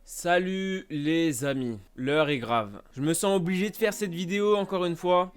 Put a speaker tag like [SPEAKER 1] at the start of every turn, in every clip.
[SPEAKER 1] Salut les amis, l'heure est grave. Je me sens obligé de faire cette vidéo encore une fois.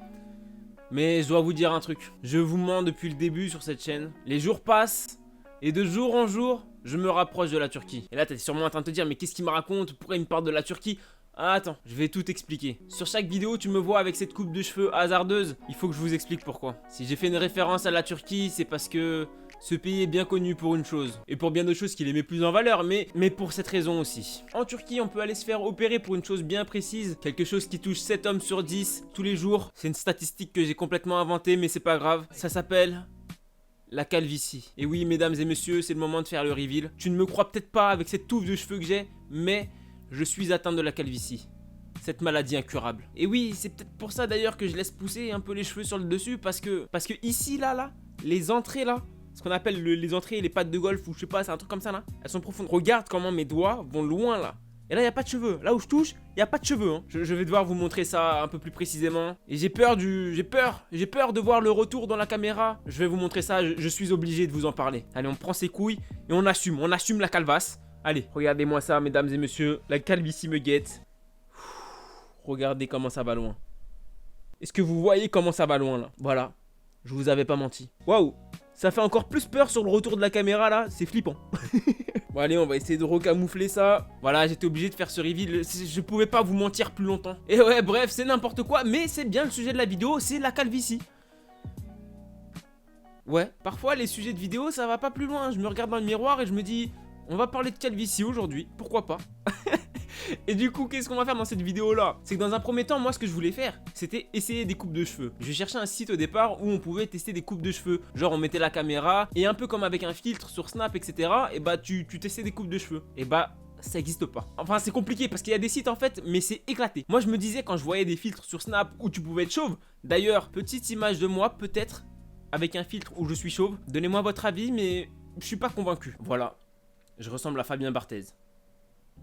[SPEAKER 1] Mais je dois vous dire un truc. Je vous mens depuis le début sur cette chaîne. Les jours passent et de jour en jour, je me rapproche de la Turquie. Et là, t'es sûrement en train de te dire, mais qu'est-ce qu'il me raconte? Pourquoi il me parle de la Turquie? Ah, attends, je vais tout expliquer. Sur chaque vidéo, tu me vois avec cette coupe de cheveux hasardeuse. Il faut que je vous explique pourquoi. Si j'ai fait une référence à la Turquie, c'est parce que ce pays est bien connu pour une chose. Et pour bien d'autres choses qu'il met plus en valeur, mais pour cette raison aussi. En Turquie, on peut aller se faire opérer pour une chose bien précise. Quelque chose qui touche 7 hommes sur 10 tous les jours. C'est une statistique que j'ai complètement inventée, mais c'est pas grave. Ça s'appelle la calvitie. Et oui, mesdames et messieurs, c'est le moment de faire le reveal. Tu ne me crois peut-être pas avec cette touffe de cheveux que j'ai, mais je suis atteint de la calvitie. Cette maladie incurable. Et oui, c'est peut-être pour ça d'ailleurs que je laisse pousser un peu les cheveux sur le dessus, parce que ici, là, les entrées là, ce qu'on appelle les entrées et les pattes de golf, ou je sais pas, c'est un truc comme ça là, elles sont profondes. Regarde comment mes doigts vont loin là. Et là, il n'y a pas de cheveux. Là où je touche, il n'y a pas de cheveux. Hein. Je vais devoir vous montrer ça un peu plus précisément. Et j'ai peur de voir le retour dans la caméra. Je vais vous montrer ça, je suis obligé de vous en parler. Allez, on prend ses couilles et on assume la calvasse. Allez, regardez-moi ça, mesdames et messieurs. La calvitie me guette. Regardez comment ça va loin. Est-ce que vous voyez comment ça va loin là? Voilà, je vous avais pas menti. Waouh, ça fait encore plus peur sur le retour de la caméra là, c'est flippant. Bon allez, on va essayer de recamoufler ça. Voilà, j'étais obligé de faire ce reveal, je pouvais pas vous mentir plus longtemps. Et ouais, bref, c'est n'importe quoi, mais c'est bien le sujet de la vidéo, c'est la calvitie. Ouais, parfois les sujets de vidéo ça va pas plus loin, je me regarde dans le miroir et je me dis, on va parler de calvitie aujourd'hui, pourquoi pas. Et du coup, qu'est-ce qu'on va faire dans cette vidéo-là? C'est que dans un premier temps, moi, ce que je voulais faire, c'était essayer des coupes de cheveux. Je cherchais un site au départ où on pouvait tester des coupes de cheveux. Genre, on mettait la caméra et un peu comme avec un filtre sur Snap, etc. Et bah, tu testais des coupes de cheveux. Et bah, ça existe pas. Enfin, c'est compliqué parce qu'il y a des sites en fait, mais c'est éclaté. Moi, je me disais quand je voyais des filtres sur Snap où tu pouvais être chauve. D'ailleurs, petite image de moi, peut-être avec un filtre où je suis chauve. Donnez-moi votre avis, mais je suis pas convaincu. Voilà, je ressemble à Fabien Barthez.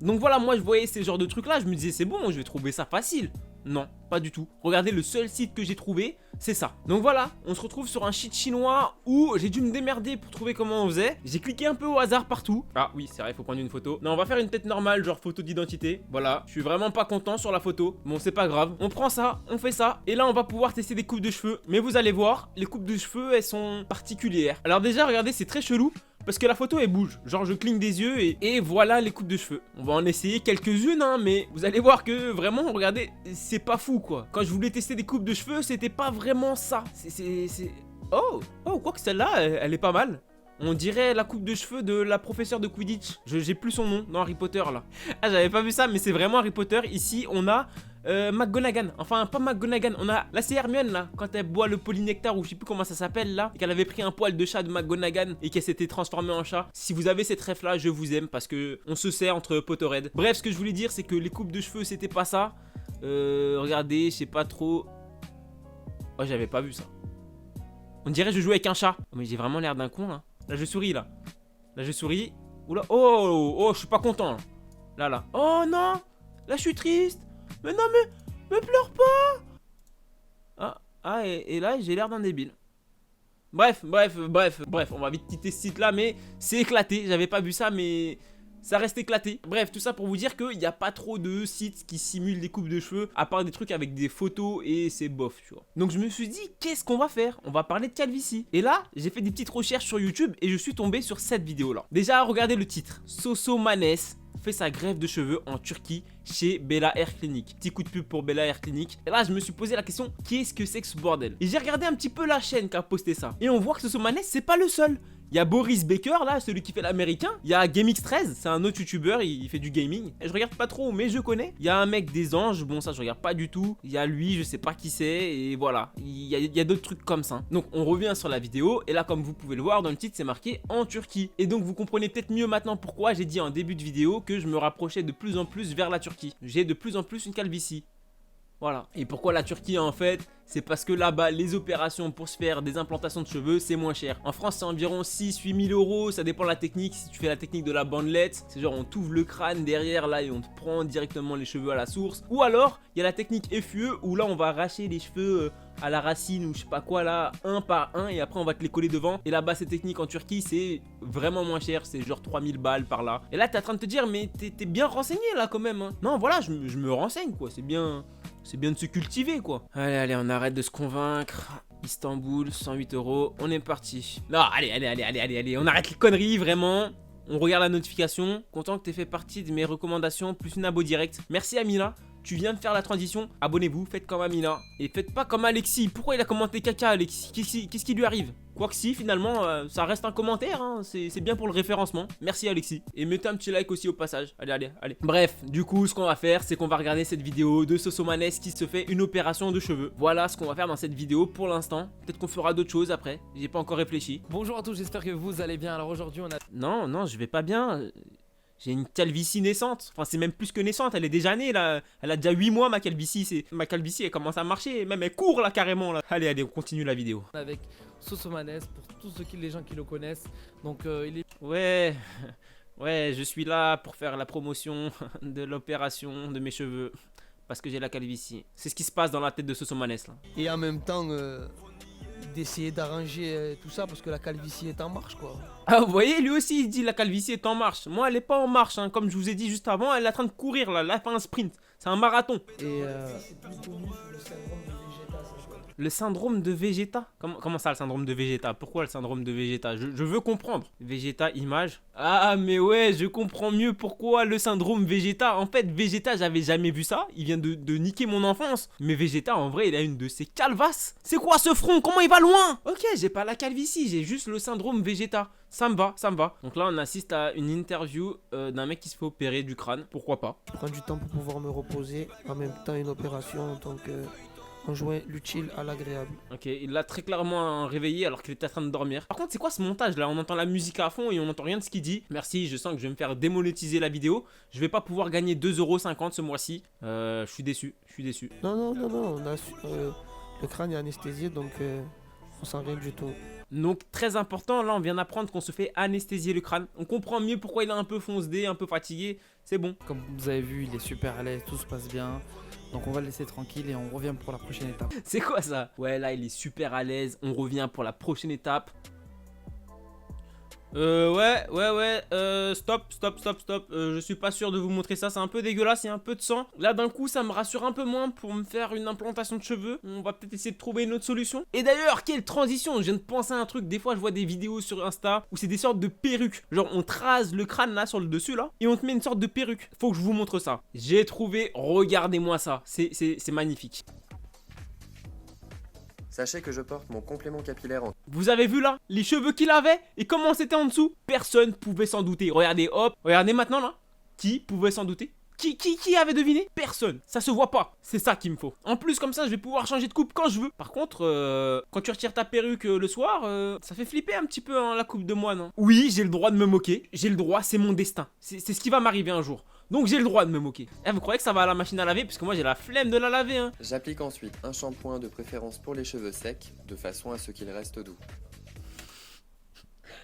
[SPEAKER 1] Donc voilà, moi je voyais ces genres de trucs là, je me disais c'est bon, je vais trouver ça facile. Non, pas du tout. Regardez, le seul site que j'ai trouvé, c'est ça. Donc voilà, on se retrouve sur un site chinois où j'ai dû me démerder pour trouver comment on faisait. J'ai cliqué un peu au hasard partout. Ah oui, c'est vrai, il faut prendre une photo. Non, on va faire une tête normale, genre photo d'identité. Voilà, je suis vraiment pas content sur la photo. Bon, c'est pas grave. On prend ça, on fait ça. Et là, on va pouvoir tester des coupes de cheveux. Mais vous allez voir, les coupes de cheveux, elles sont particulières. Alors déjà, regardez, c'est très chelou. Parce que la photo elle bouge, genre je cligne des yeux et voilà les coupes de cheveux. On va en essayer quelques-unes hein, mais vous allez voir que vraiment, regardez, c'est pas fou quoi. Quand je voulais tester des coupes de cheveux, c'était pas vraiment ça. Oh, quoique celle-là, elle est pas mal. On dirait la coupe de cheveux de la professeure de Quidditch. J'ai plus son nom dans Harry Potter là. Ah, j'avais pas vu ça, mais c'est vraiment Harry Potter. Ici, on a McGonagall. Enfin, pas McGonagall. On a. Là, c'est Hermione là. Quand elle boit le polynectar ou je sais plus comment ça s'appelle là. Et qu'elle avait pris un poil de chat de McGonagall et qu'elle s'était transformée en chat. Si vous avez cette ref là, je vous aime parce que on se sert entre Potterhead. Bref, ce que je voulais dire, c'est que les coupes de cheveux, c'était pas ça. Regardez, je sais pas trop. Oh, j'avais pas vu ça. On dirait que je joue avec un chat. Oh, mais j'ai vraiment l'air d'un con là. Là, je souris là. Là, je souris. Oula. Oh, je suis pas content là. Là. Oh non. Là, je suis triste. Mais non, mais pleure pas. Et là, j'ai l'air d'un débile. Bref, on va vite quitter ce site là, mais c'est éclaté. J'avais pas vu ça, mais ça reste éclaté. Bref, tout ça pour vous dire qu'il n'y a pas trop de sites qui simulent des coupes de cheveux, à part des trucs avec des photos et c'est bof, tu vois. Donc je me suis dit, qu'est-ce qu'on va faire? On va parler de calvitie. Et là, j'ai fait des petites recherches sur YouTube et je suis tombé sur cette vidéo là. Déjà, regardez le titre. Sosomanes fait sa greffe de cheveux en Turquie chez Bella Hair Clinic. Petit coup de pub pour Bella Hair Clinic. Et là, je me suis posé la question, qu'est-ce que c'est que ce bordel? Et j'ai regardé un petit peu la chaîne qui a posté ça. Et on voit que Sosomanes, c'est pas le seul. Il y a Boris Baker là, celui qui fait l'américain. Il y a GameX13, c'est un autre youtubeur, il fait du gaming. Et je regarde pas trop, mais je connais. Il y a un mec des anges, bon ça je regarde pas du tout. Il y a lui, je sais pas qui c'est, et voilà. Il y a d'autres trucs comme ça. Donc on revient sur la vidéo, et là comme vous pouvez le voir, dans le titre c'est marqué en Turquie. Et donc vous comprenez peut-être mieux maintenant pourquoi j'ai dit en début de vidéo que je me rapprochais de plus en plus vers la Turquie. J'ai de plus en plus une calvitie. Voilà. Et pourquoi la Turquie en fait? C'est parce que là-bas, les opérations pour se faire des implantations de cheveux, c'est moins cher. En France, c'est environ 6-8 000 euros, ça dépend de la technique. Si tu fais la technique de la bandelette, c'est genre on t'ouvre le crâne derrière là et on te prend directement les cheveux à la source. Ou alors, il y a la technique FUE où là on va arracher les cheveux à la racine ou je sais pas quoi là, un par un, et après on va te les coller devant. Et là-bas, cette technique en Turquie, c'est vraiment moins cher, c'est genre 3000 balles par là. Et là, t'es en train de te dire, mais t'es bien renseigné là quand même, hein. Non, voilà, je me renseigne quoi, c'est bien de se cultiver quoi. Allez, on arrête de se convaincre. Istanbul, 108 euros, on est parti. Non, allez, on arrête les conneries, vraiment. On regarde la notification. Content que t'aies fait partie de mes recommandations, plus une abo direct. Merci Amina. Tu viens de faire la transition, abonnez-vous, faites comme Amina. Et faites pas comme Alexis. Pourquoi il a commenté caca, Alexis? Qu'est-ce qui lui arrive? Quoique si, finalement, ça reste un commentaire, hein. C'est bien pour le référencement. Merci Alexis. Et mettez un petit like aussi au passage. Allez. Bref, du coup, ce qu'on va faire, c'est qu'on va regarder cette vidéo de Sosomanes qui se fait une opération de cheveux. Voilà ce qu'on va faire dans cette vidéo pour l'instant. Peut-être qu'on fera d'autres choses après. J'ai pas encore réfléchi.
[SPEAKER 2] Bonjour à tous, j'espère que vous allez bien. Alors aujourd'hui, on a...
[SPEAKER 1] Non, je vais pas bien. J'ai une calvitie naissante. Enfin, c'est même plus que naissante. Elle est déjà née là. Elle a déjà 8 mois, ma calvitie. Ma calvitie, elle commence à marcher. Même elle court là carrément là. Allez, on continue la vidéo.
[SPEAKER 2] avec Sosomanes, pour tous les gens qui le connaissent. Donc il est...
[SPEAKER 1] Ouais, je suis là pour faire la promotion de l'opération de mes cheveux. Parce que j'ai la calvitie. C'est ce qui se passe dans la tête de Sosomanes là.
[SPEAKER 3] Et en même temps d'essayer d'arranger tout ça parce que la calvitie est en marche quoi.
[SPEAKER 1] Ah, vous voyez, lui aussi il dit la calvitie est en marche. Moi, elle est pas en marche, hein. Comme je vous ai dit juste avant, elle est en train de courir là. Là, elle fait un sprint. C'est un marathon.
[SPEAKER 3] Et
[SPEAKER 1] Le syndrome de Vegeta? Comment ça, le syndrome de Vegeta? Pourquoi le syndrome de Vegeta? Je veux comprendre. Vegeta, image. Ah, mais ouais, je comprends mieux pourquoi le syndrome Vegeta. En fait, Vegeta, j'avais jamais vu ça. Il vient de niquer mon enfance. Mais Vegeta, en vrai, il a une de ses calvasses. C'est quoi ce front? Comment il va loin? Ok, j'ai pas la calvitie, j'ai juste le syndrome Vegeta. Ça me va. Donc là, on assiste à une interview d'un mec qui se fait opérer du crâne. Pourquoi pas?
[SPEAKER 3] je prends du temps pour pouvoir me reposer. En même temps une opération, donc on joint l'utile à l'agréable.
[SPEAKER 1] Ok, il l'a très clairement réveillé alors qu'il était en train de dormir. Par contre, c'est quoi ce montage là? On entend la musique à fond et on n'entend rien de ce qu'il dit. Merci, je sens que je vais me faire démonétiser la vidéo. Je vais pas pouvoir gagner 2,50 € ce mois-ci. Je suis déçu.
[SPEAKER 3] Non, on a le crâne est anesthésié donc on sent rien du tout.
[SPEAKER 1] Donc très important, là on vient d'apprendre qu'on se fait anesthésier le crâne. On comprend mieux pourquoi il est un peu foncedé, un peu fatigué. C'est bon.
[SPEAKER 2] Comme vous avez vu, il est super à l'aise, tout se passe bien. Donc on va le laisser tranquille et on revient pour la prochaine étape.
[SPEAKER 1] C'est quoi ça? Ouais, là il est super à l'aise. On revient pour la prochaine étape. Stop. Je suis pas sûr de vous montrer ça, c'est un peu dégueulasse, il y a un peu de sang. Là d'un coup ça me rassure un peu moins pour me faire une implantation de cheveux. On va peut-être essayer de trouver une autre solution. Et d'ailleurs, quelle transition, je viens de penser à un truc. Des fois je vois des vidéos sur Insta où c'est des sortes de perruques. Genre on te rase le crâne là sur le dessus là et on te met une sorte de perruque. Faut que je vous montre ça. J'ai trouvé, regardez-moi ça, c'est magnifique.
[SPEAKER 4] Sachez que je porte mon complément capillaire en...
[SPEAKER 1] Vous avez vu là les cheveux qu'il avait et comment c'était en dessous? Personne pouvait s'en douter. Regardez, hop, regardez maintenant là. Qui pouvait s'en douter? Qui avait deviné? Personne. Ça se voit pas. C'est ça qu'il me faut. En plus, comme ça, je vais pouvoir changer de coupe quand je veux. Par contre, quand tu retires ta perruque le soir, ça fait flipper un petit peu hein, la coupe de moine. Hein. Oui, j'ai le droit de me moquer. J'ai le droit, c'est mon destin. C'est ce qui va m'arriver un jour. Donc j'ai le droit de me moquer. Eh, vous croyez que ça va à la machine à laver? Parce que moi j'ai la flemme de la laver hein.
[SPEAKER 4] J'applique ensuite un shampoing de préférence pour les cheveux secs, de façon à ce qu'ils restent doux.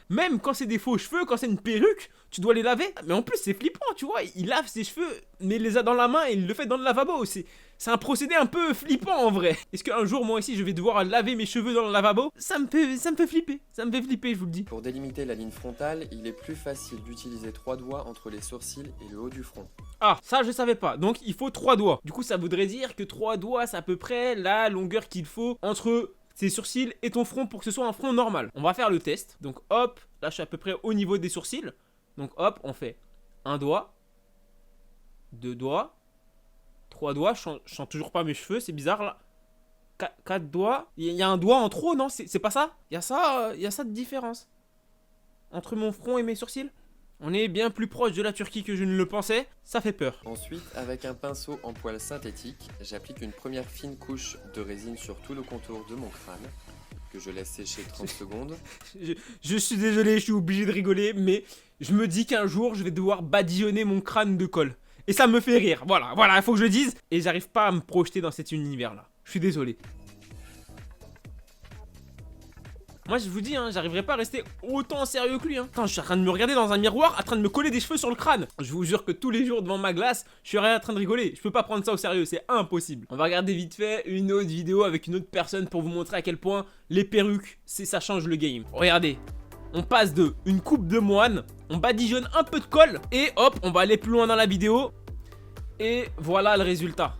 [SPEAKER 1] Même quand c'est des faux cheveux, quand c'est une perruque, tu dois les laver. Mais en plus c'est flippant, tu vois. Il lave ses cheveux, mais il les a dans la main et il le fait dans le lavabo. C'est un procédé un peu flippant en vrai. Est-ce qu'un jour moi aussi je vais devoir laver mes cheveux dans le lavabo? Ça me fait flipper. Ça me fait flipper, je vous le dis.
[SPEAKER 4] Pour délimiter la ligne frontale, il est plus facile d'utiliser 3 doigts entre les sourcils et le haut du front.
[SPEAKER 1] Ah, ça je savais pas. Donc il faut 3 doigts. Du coup ça voudrait dire que 3 doigts c'est à peu près la longueur qu'il faut entre tes sourcils et ton front pour que ce soit un front normal. On va faire le test. Donc hop, là je suis à peu près au niveau des sourcils. Donc hop, on fait un doigt, 2 doigts, 3 doigts. Je sens toujours pas mes cheveux, c'est bizarre là. 4 doigts. Il y a un doigt en trop, non? C'est pas ça? Il y a ça de différence entre mon front et mes sourcils. On est bien plus proche de la Turquie que je ne le pensais, ça fait peur.
[SPEAKER 4] Ensuite, avec un pinceau en poils synthétique, j'applique une première fine couche de résine sur tout le contour de mon crâne, que je laisse sécher 30 secondes.
[SPEAKER 1] Je suis désolé, je suis obligé de rigoler, mais je me dis qu'un jour, je vais devoir badigeonner mon crâne de colle. Et ça me fait rire. Voilà, voilà, il faut que je le dise. Et j'arrive pas à me projeter dans cet univers-là. Je suis désolé. Moi je vous dis, hein, j'arriverai pas à rester autant sérieux que lui. Hein. Attends, je suis en train de me regarder dans un miroir, en train de me coller des cheveux sur le crâne. Je vous jure que tous les jours devant ma glace, je serais en train de rigoler. Je peux pas prendre ça au sérieux, c'est impossible. On va regarder vite fait une autre vidéo avec une autre personne pour vous montrer à quel point les perruques, ça change le game. Regardez. On passe de une coupe de moine, on badigeonne un peu de colle et hop, on va aller plus loin dans la vidéo. Et voilà le résultat.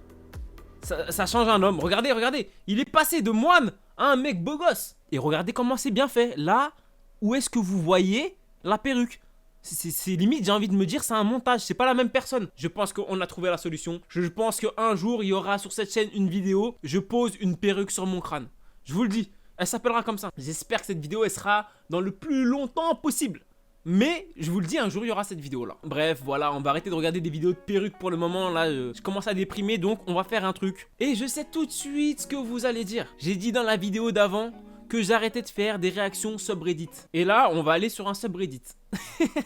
[SPEAKER 1] Ça change un homme. Regardez, regardez. Il est passé de moine à un mec beau gosse. Et regardez comment c'est bien fait. Là, où est-ce que vous voyez la perruque? C'est limite, j'ai envie de me dire, c'est un montage. C'est pas la même personne. Je pense qu'on a trouvé la solution. Je pense qu'un jour, il y aura sur cette chaîne une vidéo. Je pose une perruque sur mon crâne. Je vous le dis. Elle s'appellera comme ça. J'espère que cette vidéo, elle sera dans le plus longtemps possible. Mais, je vous le dis, un jour, il y aura cette vidéo-là. Bref, voilà, on va arrêter de regarder des vidéos de perruques pour le moment. Là, je commence à déprimer, donc on va faire un truc. Et je sais tout de suite ce que vous allez dire. J'ai dit dans la vidéo d'avant que j'arrêtais de faire des réactions subreddit. Et là, on va aller sur un subreddit.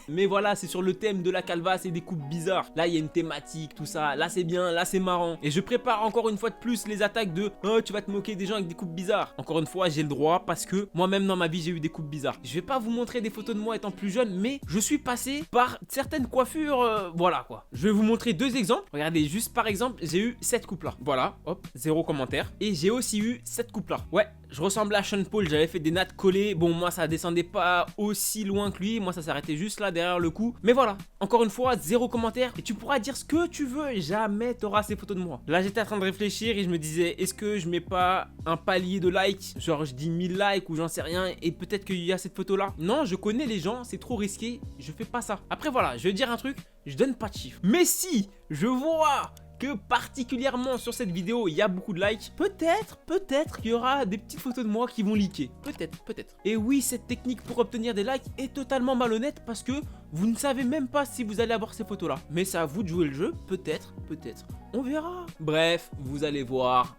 [SPEAKER 1] Mais voilà, c'est sur le thème de la calvasse et des coupes bizarres. Là, il y a une thématique, tout ça. Là, c'est bien, là, c'est marrant. Et je prépare encore une fois de plus les attaques de « Oh, tu vas te moquer des gens avec des coupes bizarres ». Encore une fois, j'ai le droit parce que moi-même dans ma vie, j'ai eu des coupes bizarres. Je vais pas vous montrer des photos de moi étant plus jeune, mais je suis passé par certaines coiffures, voilà quoi. Je vais vous montrer deux exemples. Regardez, juste par exemple, j'ai eu cette coupe là. Voilà, hop, 0 commentaire. Et j'ai aussi eu cette coupe là. Ouais, je ressemblais à Sean Paul, j'avais fait des nattes collées. Bon, moi, ça descendait pas aussi loin que lui. Moi, ça s'arrêtait juste là derrière le cou. Mais voilà, encore une fois, 0 commentaire. Et tu pourras dire ce que tu veux, jamais t'auras ces photos de moi. Là, j'étais en train de réfléchir et je me disais, est-ce que je mets pas un palier de likes? Genre, je dis 1000 likes ou j'en sais rien. Et peut-être qu'il y a cette photo là. Non, je connais les gens, c'est trop risqué. Je fais pas ça. Après, voilà, je vais dire un truc, je donne pas de chiffres. Mais si je vois que particulièrement sur cette vidéo il y a beaucoup de likes, peut-être qu'il y aura des petites photos de moi qui vont leaker. Peut-être. Et oui, cette technique pour obtenir des likes est totalement malhonnête parce que vous ne savez même pas si vous allez avoir ces photos là. Mais c'est à vous de jouer le jeu, peut-être. On verra. Bref, vous allez voir.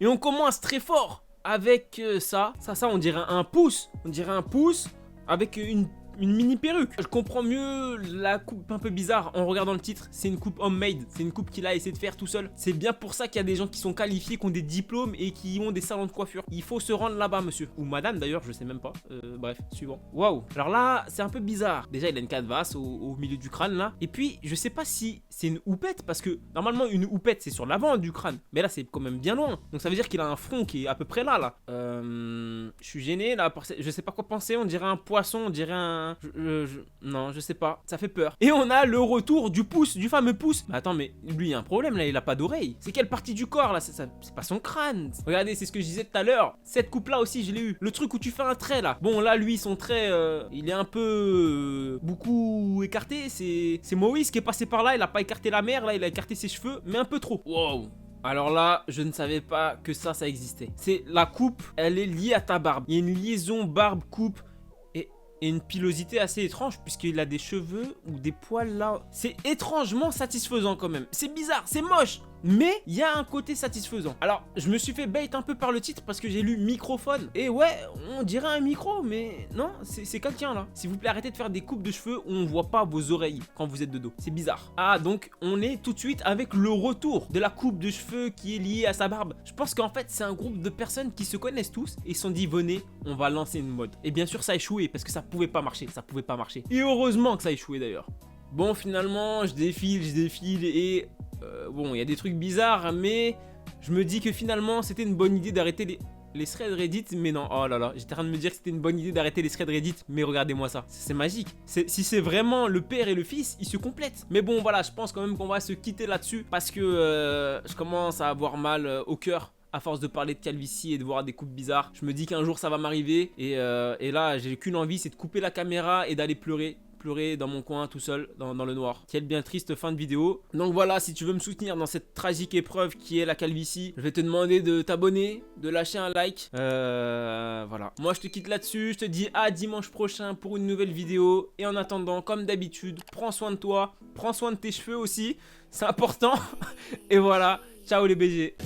[SPEAKER 1] Et on commence très fort avec ça, on dirait un pouce. On dirait un pouce avec une mini perruque. Je comprends mieux la coupe un peu bizarre en regardant le titre. C'est une coupe homemade. C'est une coupe qu'il a essayé de faire tout seul. C'est bien pour ça qu'il y a des gens qui sont qualifiés, qui ont des diplômes et qui ont des salons de coiffure. Il faut se rendre là-bas, monsieur. Ou madame d'ailleurs, je sais même pas. Bref, suivant. Waouh. Alors là, c'est un peu bizarre. Déjà, il a une canevas au milieu du crâne là. Et puis, je sais pas si c'est une houppette parce que normalement, une houppette c'est sur l'avant du crâne. Mais là, c'est quand même bien loin. Donc ça veut dire qu'il a un front qui est à peu près là. Je suis gêné là. Je sais pas quoi penser. On dirait un poisson, on dirait un. Non, je sais pas, ça fait peur. Et on a le retour du pouce, du fameux pouce. Mais attends, mais lui, il y a un problème là, il a pas d'oreille. C'est quelle partie du corps là? C'est pas son crâne. Regardez, c'est ce que je disais tout à l'heure. Cette coupe là aussi, je l'ai eu. Le truc où tu fais un trait là. Bon, là, lui, son trait, il est un peu beaucoup écarté. C'est Moïse qui est passé par là. Il a pas écarté la mer, là, il a écarté ses cheveux, mais un peu trop. Wow. Alors là, je ne savais pas que ça existait. C'est la coupe, elle est liée à ta barbe. Il y a une liaison barbe-coupe. Et une pilosité assez étrange puisqu'il a des cheveux ou des poils là. C'est étrangement satisfaisant quand même. C'est bizarre, c'est moche. Mais il y a un côté satisfaisant. Alors, je me suis fait bait un peu par le titre parce que j'ai lu microphone. Et ouais, on dirait un micro, mais non, c'est quelqu'un là. S'il vous plaît, arrêtez de faire des coupes de cheveux où on voit pas vos oreilles quand vous êtes de dos. C'est bizarre. Ah, donc on est tout de suite avec le retour de la coupe de cheveux qui est liée à sa barbe. Je pense qu'en fait, c'est un groupe de personnes qui se connaissent tous et se sont dit, venez, on va lancer une mode. Et bien sûr, ça a échoué parce que ça pouvait pas marcher. Et heureusement que ça a échoué d'ailleurs. Bon, finalement, je défile et... bon, il y a des trucs bizarres, mais je me dis que finalement, c'était une bonne idée d'arrêter les threads Reddit. Mais non, oh là là, j'étais en train de me dire que c'était une bonne idée d'arrêter les threads Reddit. Mais regardez-moi ça, c'est magique. Si c'est vraiment le père et le fils, ils se complètent. Mais bon, voilà, je pense quand même qu'on va se quitter là-dessus parce que je commence à avoir mal au cœur. À force de parler de calvitie et de voir des coupes bizarres, je me dis qu'un jour ça va m'arriver. Et là, j'ai qu'une envie, c'est de couper la caméra et d'aller pleurer dans mon coin tout seul dans le noir. Quelle bien triste fin de vidéo. Donc voilà, si tu veux me soutenir dans cette tragique épreuve qui est la calvitie, je vais te demander de t'abonner, de lâcher un like. Voilà. Moi je te quitte là-dessus, je te dis à dimanche prochain pour une nouvelle vidéo. Et en attendant, comme d'habitude, prends soin de toi, prends soin de tes cheveux aussi, c'est important. Et voilà, ciao les BG.